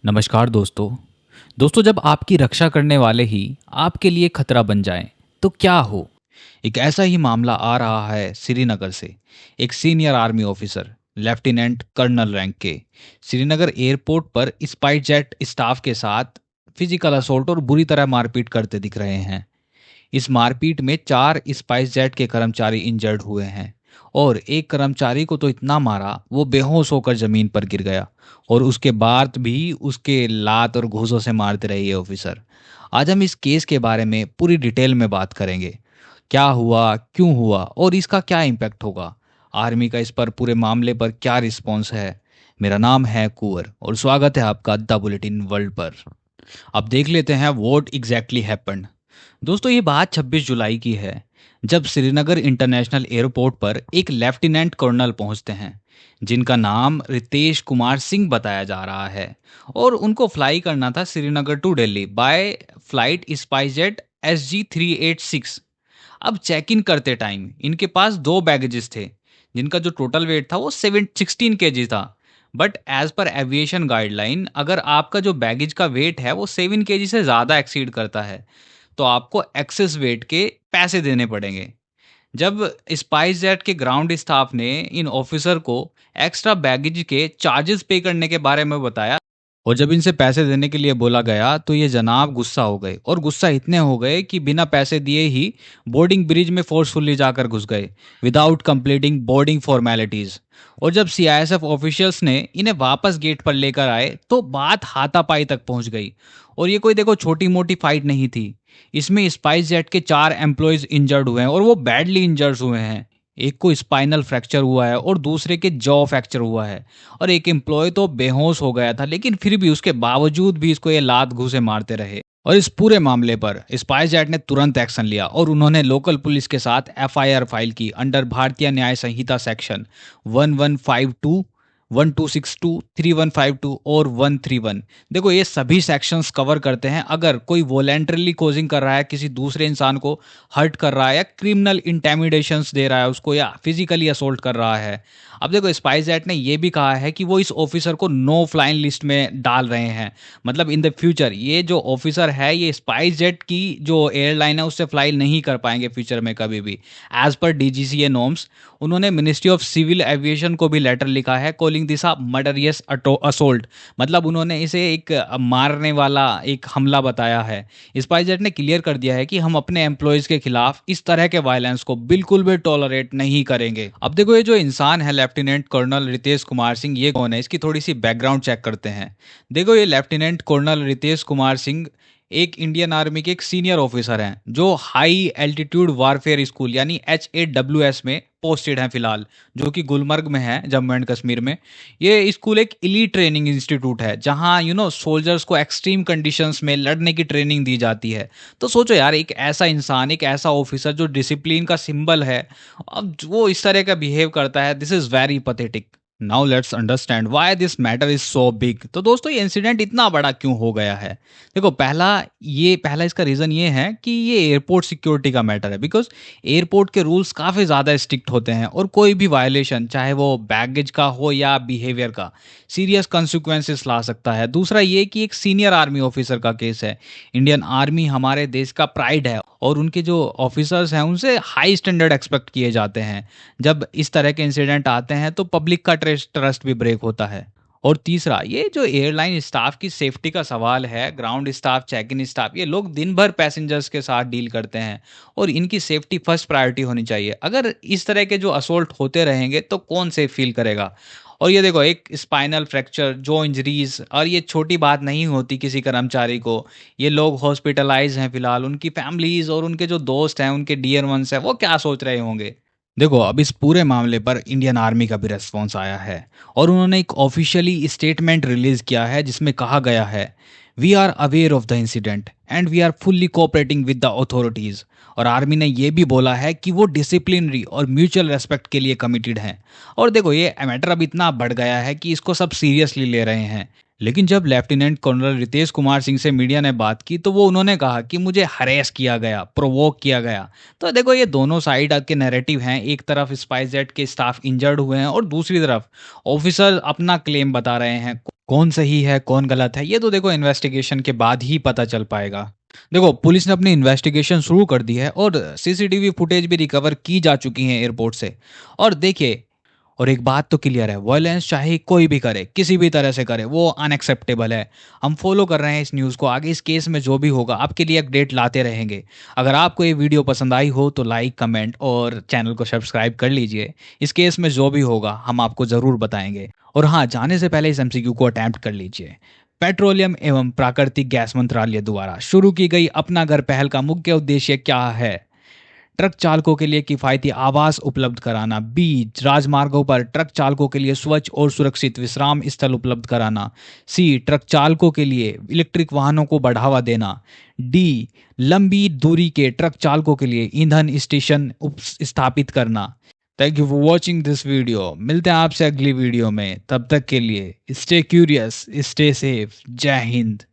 नमस्कार दोस्तों। जब आपकी रक्षा करने वाले ही आपके लिए खतरा बन जाएं, तो क्या हो? एक ऐसा ही मामला आ रहा है श्रीनगर से। एक senior army officer, lieutenant colonel rank के, श्रीनगर एयरपोर्ट पर स्पाइस जेट स्टाफ के साथ फिजिकल असोल्ट और बुरी तरह मारपीट करते दिख रहे हैं। इस मारपीट में 4 स्पाइस जेट के कर्मचारी इंजर्ड हुए हैं और एक कर्मचारी को तो इतना मारा वो बेहोश होकर जमीन पर गिर गया। और उसके बाद भी उसके लात और घूंसों से मारते रहे ये ऑफिसर। आज हम इस केस के बारे में पूरी डिटेल में बात करेंगे। क्या हुआ, क्यों हुआ और इसका क्या इम्पैक्ट होगा। आर्मी का इस पर पूरे मामले पर क्या रिस्पॉन्स है। मेरा नाम है कुंवर और स्वागत है आपका द बुलेटिन वर्ल्ड पर। अब देख लेते हैं व्हाट एग्जैक्टली हैपेंड। दोस्तों, ये बात 26 जुलाई की है, जब श्रीनगर इंटरनेशनल एयरपोर्ट पर एक लेफ्टिनेंट कर्नल पहुंचते हैं जिनका नाम रितेश कुमार सिंह बताया जा रहा है। और उनको फ्लाई करना था Srinagar to Delhi by flight SpiceJet SG-386। अब चेक इन करते टाइम इनके पास 2 बैगेजेस थे जिनका जो टोटल वेट था वो 16 kg था। But as per aviation guideline, अगर आपका जो बैगेज का वेट है वो 7 kg से ज़्यादा एक्सीड करता है तो आपको एक्सेस वेट के पैसे देने पड़ेंगे। जब स्पाइस जेट के ग्राउंड स्टाफ ने इन ऑफिसर को एक्स्ट्रा बैगेज के चार्जेस पे करने के बारे में बताया और जब इनसे पैसे देने के लिए बोला गया तो ये जनाब गुस्सा हो गए, और गुस्सा इतने हो गए कि बिना पैसे दिए ही बोर्डिंग ब्रिज में फोर्सफुली जाकर घुस गए विदाउट कंप्लीटिंग बोर्डिंग फॉर्मेलिटीज। और जब CISF ऑफिशियल्स ने इन्हें वापस गेट पर लेकर आए तो बात हाथापाई तक पहुंच गई। और ये कोई देखो छोटी मोटी फाइट नहीं थी। इसमें स्पाइस जेट के 4 एम्प्लॉयज इंजर्ड हुए हैं और वो बैडली इंजर्ड हुए हैं। एक को स्पाइनल फ्रैक्चर हुआ है और दूसरे के जॉ फ्रैक्चर हुआ है। और एक एम्प्लॉय तो बेहोश हो गया था, लेकिन फिर भी उसके बावजूद भी इसको ये लात घूंसे मारते रहे। और इस पूरे मामले पर स्पाइस जेट ने तुरंत एक्शन लिया और उन्होंने लोकल पुलिस के साथ FIR फाइल की अंडर भारतीय न्याय संहिता सेक्शन 1152, 1262, 3152 और 131। देखो, ये सभी सेक्शंस कवर करते हैं अगर कोई वॉलेंटरली कोजिंग कर रहा है, किसी दूसरे इंसान को हर्ट कर रहा है या क्रिमिनल इंटेमिडेशंस दे रहा है उसको, या फिजिकली असोल्ट कर रहा है। अब देखो, स्पाइस जेट ने यह भी कहा है कि वो इस ऑफिसर को नो फ्लाइन लिस्ट में डाल रहे हैं। मतलब इन द फ्यूचर ये जो ऑफिसर है ये स्पाइस जेट की जो एयरलाइन है उससे फ्लाई नहीं कर पाएंगे फ्यूचर में कभी भी, एज पर DGCA नॉर्म्स। उन्होंने मिनिस्ट्री ऑफ सिविल एविएशन को भी लेटर लिखा है कॉलिंग दिस अ मर्डरियस असोल्ट। मतलब उन्होंने इसे एक मारने वाला एक हमला बताया है। स्पाइस जेट ने क्लियर कर दिया है कि हम अपने एम्प्लॉयज के खिलाफ इस तरह के वायलेंस को बिल्कुल भी टॉलरेट नहीं करेंगे। अब देखो, ये जो इंसान है लेफ्टिनेंट कर्नल रितेश कुमार सिंह, ये कौन है, इसकी थोड़ी सी बैकग्राउंड चेक करते हैं। देखो, ये लेफ्टिनेंट कर्नल रितेश कुमार सिंह एक इंडियन आर्मी के एक सीनियर ऑफिसर हैं जो हाई एल्टीट्यूड वारफेयर स्कूल यानी HAWS में पोस्टेड हैं फिलहाल, जो कि गुलमर्ग में है, जम्मू एंड कश्मीर में। ये स्कूल एक इलीट ट्रेनिंग इंस्टीट्यूट है जहां सोल्जर्स को एक्सट्रीम कंडीशंस में लड़ने की ट्रेनिंग दी जाती है। तो सोचो यार, एक ऐसा इंसान, एक ऐसा ऑफिसर जो डिसिप्लिन का सिंबल है, अब वो इस तरह का बिहेव करता है। This is very pathetic. Now let's understand why this matter is so big. तो दोस्तों, ये इंसिडेंट इतना बड़ा क्यों हो गया है? देखो, पहला इसका रीज़न ये है कि ये एयरपोर्ट सिक्योरिटी का मैटर है। बिकॉज एयरपोर्ट के रूल्स काफ़ी ज़्यादा स्ट्रिक्ट होते हैं और कोई भी वायलेशन, चाहे वो बैगेज का हो या बिहेवियर का, सीरियस कंसिक्वेंसेस ला सकता है। दूसरा ये कि एक सीनियर आर्मी ऑफिसर का केस है। इंडियन आर्मी हमारे देश का प्राइड है और उनके जो ऑफिसर्स हैं उनसे हाई स्टैंडर्ड एक्सपेक्ट किए जाते हैं। जब इस तरह के इंसिडेंट आते हैं तो पब्लिक का ट्रस्ट भी ब्रेक होता है। और तीसरा, ये जो एयरलाइन स्टाफ की सेफ्टी का सवाल है, ground staff, check in staff, ये लोग दिन भर पैसेंजर्स के साथ डील करते हैं और इनकी सेफ्टी फर्स्ट प्रायोरिटी होनी चाहिए। अगर इस तरह के जो असोल्ट होते रहेंगे तो कौन सेफ फील करेगा? और ये देखो, एक स्पाइनल फ्रैक्चर, जो इंजरीज, और ये छोटी बात नहीं होती किसी कर्मचारी को। ये लोग हॉस्पिटलाइज हैं फिलहाल, उनकी फैमिलीज और उनके जो दोस्त हैं, उनके डियर वंस हैं, वो क्या सोच रहे होंगे। देखो, अब इस पूरे मामले पर इंडियन आर्मी का भी रेस्पॉन्स आया है और उन्होंने एक ऑफिशियली स्टेटमेंट रिलीज किया है जिसमें कहा गया है, we are aware of the incident and we are fully cooperating with the authorities. और आर्मी ने यह भी बोला है कि वो डिसिप्लिनरी और म्यूचुअल रेस्पेक्ट के लिए कमिटेड हैं। और देखो, ये मैटर अब इतना बढ़ गया है कि इसको सब सीरियसली ले रहे हैं। लेकिन जब लेफ्टिनेंट कर्नल रितेश कुमार सिंह से मीडिया ने बात की तो वो उन्होंने कहा कि मुझे हरेस किया गया, प्रोवोक किया गया। तो देखो, ये दोनों साइड के नैरेटिव हैं। एक तरफ स्पाइस जेट के स्टाफ इंजर्ड हुए हैं और दूसरी तरफ ऑफिसर अपना क्लेम बता रहे हैं। कौन सही है कौन गलत है ये तो देखो इन्वेस्टिगेशन के बाद ही पता चल पाएगा। देखो पुलिस ने अपनी इन्वेस्टिगेशन शुरू कर दी है और सीसीटीवी फुटेज भी रिकवर की जा चुकी हैं एयरपोर्ट से। और देखिए, और एक बात तो क्लियर है, वायलेंस चाहे कोई भी करे किसी भी तरह से करे वो अनएक्सेप्टेबल है। हम फॉलो कर रहे हैं इस न्यूज़ को, आगे इस केस में जो भी होगा आपके लिए अपडेट लाते रहेंगे। अगर आपको ये वीडियो पसंद आई हो तो लाइक कमेंट और चैनल को सब्सक्राइब कर लीजिए। इस केस में जो भी होगा हम आपको ज़रूर बताएंगे। और हाँ, जाने से पहले इस एमसीक्यू को अटैम्प्ट कर लीजिए। पेट्रोलियम एवं प्राकृतिक गैस मंत्रालय द्वारा शुरू की गई अपना घर पहल का मुख्य उद्देश्य क्या है? ट्रक चालकों के लिए किफ़ायती आवास उपलब्ध कराना। बी, राजमार्गों पर ट्रक चालकों के लिए स्वच्छ और सुरक्षित विश्राम स्थल उपलब्ध कराना। सी, ट्रक चालकों के लिए इलेक्ट्रिक वाहनों को बढ़ावा देना। डी, लंबी दूरी के ट्रक चालकों के लिए ईंधन स्टेशन स्थापित करना। Thank you for watching this video. मिलते हैं आपसे अगली वीडियो में, तब तक के लिए स्टे क्यूरियस, स्टे सेफ। जय हिंद।